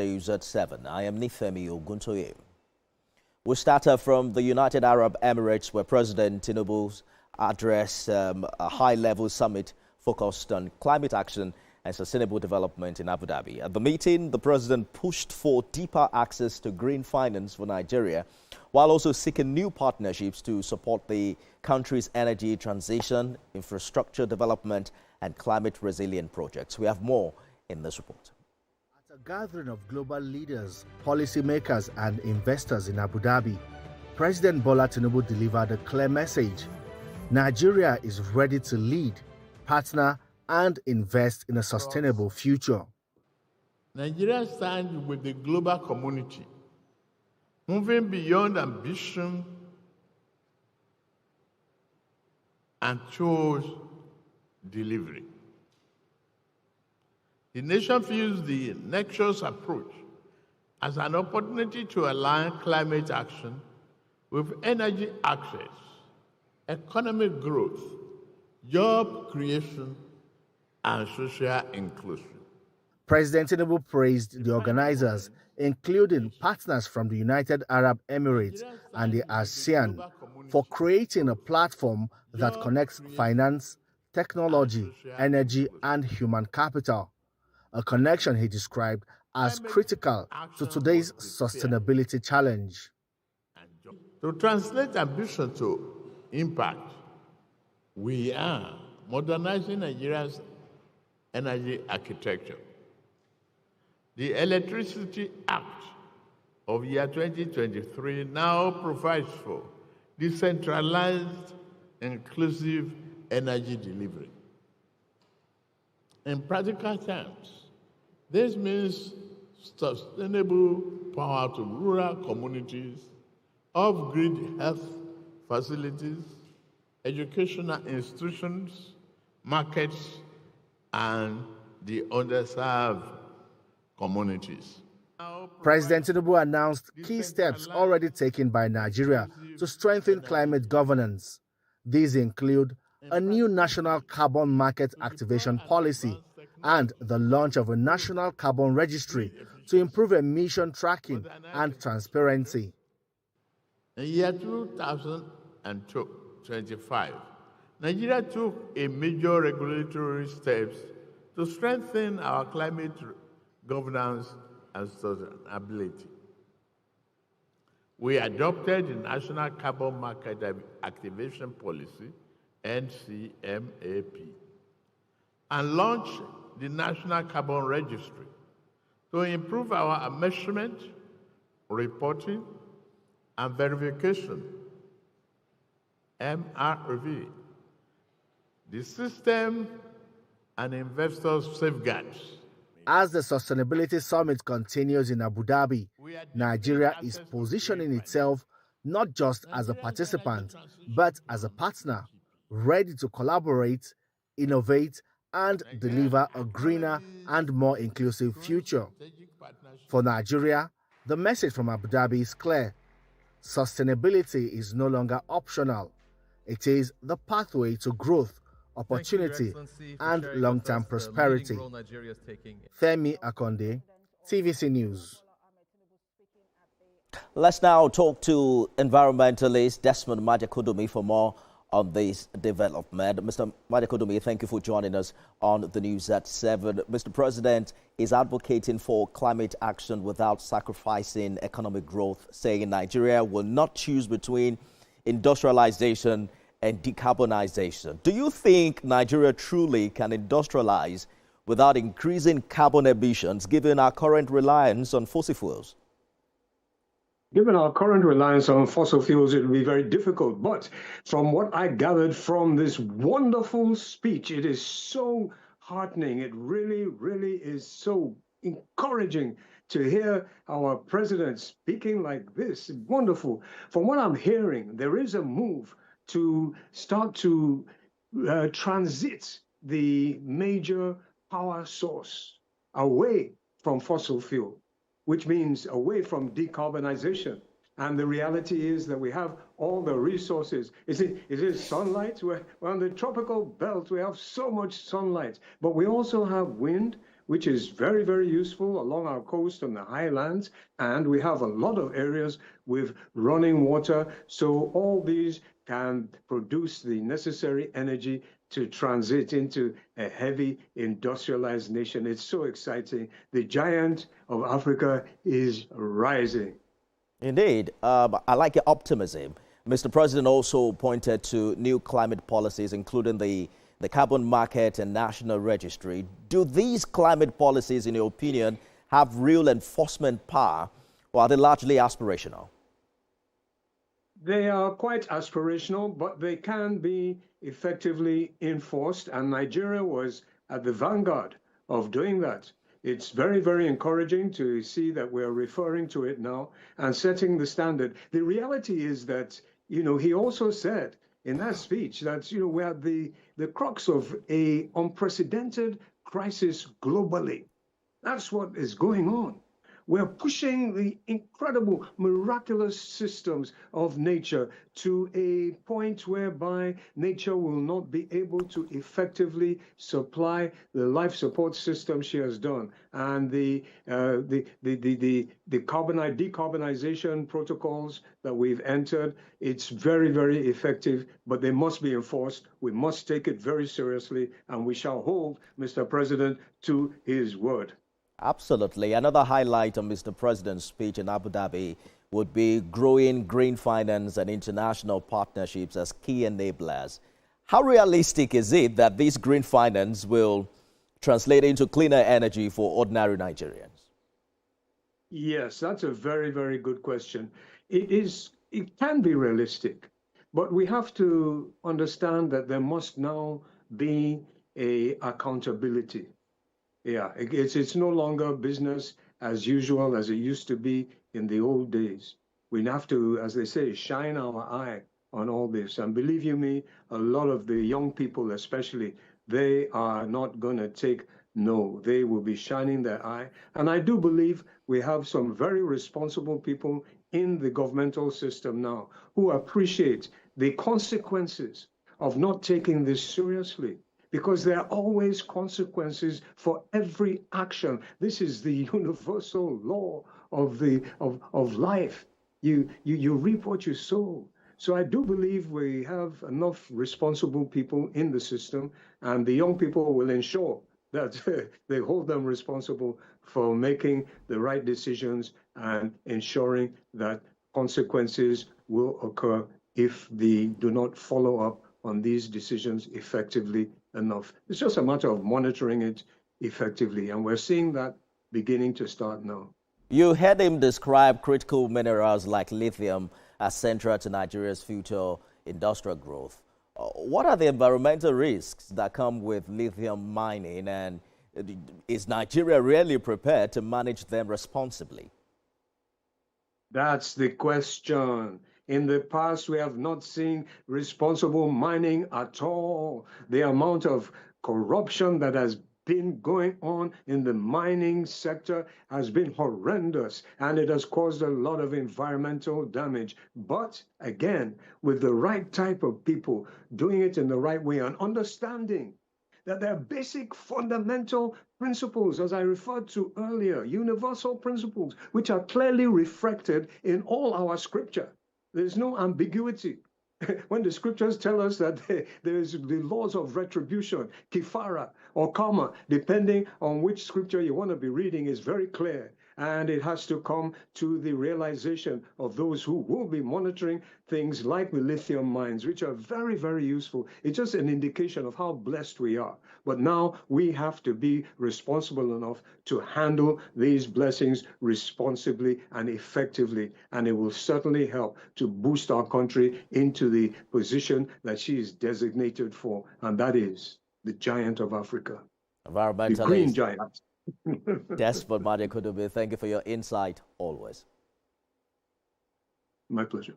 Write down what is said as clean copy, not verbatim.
News at 7. I am Nifemi Oguntoye. We started from the United Arab Emirates, where President Tinubu's addressed a high-level summit focused on climate action and sustainable development in Abu Dhabi. At the meeting, the president pushed for deeper access to green finance for Nigeria, while also seeking new partnerships to support the country's energy transition, infrastructure development, and climate-resilient projects. We have more in this report. At a gathering of global leaders, policymakers, and investors in Abu Dhabi, President Bola Tinubu delivered a clear message. Nigeria is ready to lead, partner, and invest in a sustainable future. Nigeria stands with the global community, moving beyond ambition and towards delivery. The nation views the Nexus approach as an opportunity to align climate action with energy access, economic growth, job creation, and social inclusion. President Tinubu praised the organizers, including partners from the United Arab Emirates and the ASEAN, for creating a platform that connects finance, technology, energy, and human capital, a connection he described as critical to today's sustainability challenge. To translate ambition to impact, we are modernizing Nigeria's energy architecture. The Electricity Act of year 2023 now provides for decentralized, inclusive energy delivery. In practical terms, this means sustainable power to rural communities, off-grid health facilities, educational institutions, markets, and the underserved communities. President Tinubu announced key steps already taken by Nigeria to strengthen climate governance. These include a new national carbon market activation policy and the launch of a national carbon registry to improve emission tracking and transparency. In year 2025, Nigeria took a major regulatory steps to strengthen our climate governance and sustainability. We adopted the National Carbon Market Activation Policy, NCMAP, and launched the National Carbon Registry to improve our measurement, reporting, and verification, MRV, the system and investors' safeguards. As the Sustainability Summit continues in Abu Dhabi, Nigeria is positioning itself not just as a participant, but as a partner, ready to collaborate, innovate, and deliver a greener and more inclusive future. For Nigeria, the message from Abu Dhabi is clear. Sustainability is no longer optional. It is the pathway to growth, opportunity, and long-term prosperity. Femi Akonde, TVC News. Let's now talk to environmentalist Desmond Majakodumi for more on this development. Mr. Majakodumi, thank you for joining us on the news at 7. Mr. President is advocating for climate action without sacrificing economic growth, saying Nigeria will not choose between industrialization and decarbonization. Do you think Nigeria truly can industrialize without increasing carbon emissions, given our current reliance on fossil fuels? Given our current reliance on fossil fuels, it will be very difficult. But from what I gathered from this wonderful speech, it is so heartening. It really, really is so encouraging to hear our president speaking like this. Wonderful. From what I'm hearing, there is a move to start to transit the major power source away from fossil fuel, which means away from decarbonization. And the reality is that we have all the resources. Is it sunlight? We're on the tropical belt. We have so much sunlight. But we also have wind. which is very, very useful along our coast and the highlands. And we have a lot of areas with running water. So all these can produce the necessary energy to transit into a heavy industrialized nation. It's so exciting. The giant of Africa is rising. Indeed. I like your optimism. Mr. President also pointed to new climate policies, including the carbon market and national registry. Do these climate policies, in your opinion, have real enforcement power, or are they largely aspirational? They are quite aspirational, but they can be effectively enforced, and Nigeria was at the vanguard of doing that. It's very, very encouraging to see that we're referring to it now and setting the standard. The reality is that, he also said in that speech that, we're at the crux of a unprecedented crisis globally. That's what is going on. We're pushing the incredible, miraculous systems of nature to a point whereby nature will not be able to effectively supply the life support system she has done. And the decarbonization protocols that we've entered, it's very, very effective, but they must be enforced. We must take it very seriously, and we shall hold Mr. President to his word. Absolutely. Another highlight of Mr. President's speech in Abu Dhabi would be growing green finance and international partnerships as key enablers. How realistic is it that this green finance will translate into cleaner energy for ordinary Nigerians? Yes, that's a very, very good question. It can be realistic, but we have to understand that there must now be a accountability. Yeah, it's no longer business as usual as it used to be in the old days. We have to, as they say, shine our eye on all this. And believe you me, a lot of the young people especially, they are not going to take no. They will be shining their eye. And I do believe we have some very responsible people in the governmental system now who appreciate the consequences of not taking this seriously, because there are always consequences for every action. This is the universal law of life. You reap what you sow. So I do believe we have enough responsible people in the system, and the young people will ensure that they hold them responsible for making the right decisions and ensuring that consequences will occur if they do not follow up on these decisions effectively enough. It's just a matter of monitoring it effectively, and we're seeing that beginning to start now. You heard him describe critical minerals like lithium as central to Nigeria's future industrial growth. What are the environmental risks that come with lithium mining, and is Nigeria really prepared to manage them responsibly? That's the question. In the past, we have not seen responsible mining at all. The amount of corruption that has been going on in the mining sector has been horrendous, and it has caused a lot of environmental damage. But again, with the right type of people doing it in the right way and understanding that there are basic fundamental principles, as I referred to earlier, universal principles, which are clearly reflected in all our scripture. There's no ambiguity. When the scriptures tell us that there is the laws of retribution, kifara or karma, depending on which scripture you want to be reading, is very clear. And it has to come to the realization of those who will be monitoring things like the lithium mines, which are very, very useful. It's just an indication of how blessed we are. But now we have to be responsible enough to handle these blessings responsibly and effectively. And it will certainly help to boost our country into the position that she is designated for. And that is the giant of Africa, the green giant. Desmond Madia Kudubi, thank you for your insight always. My pleasure.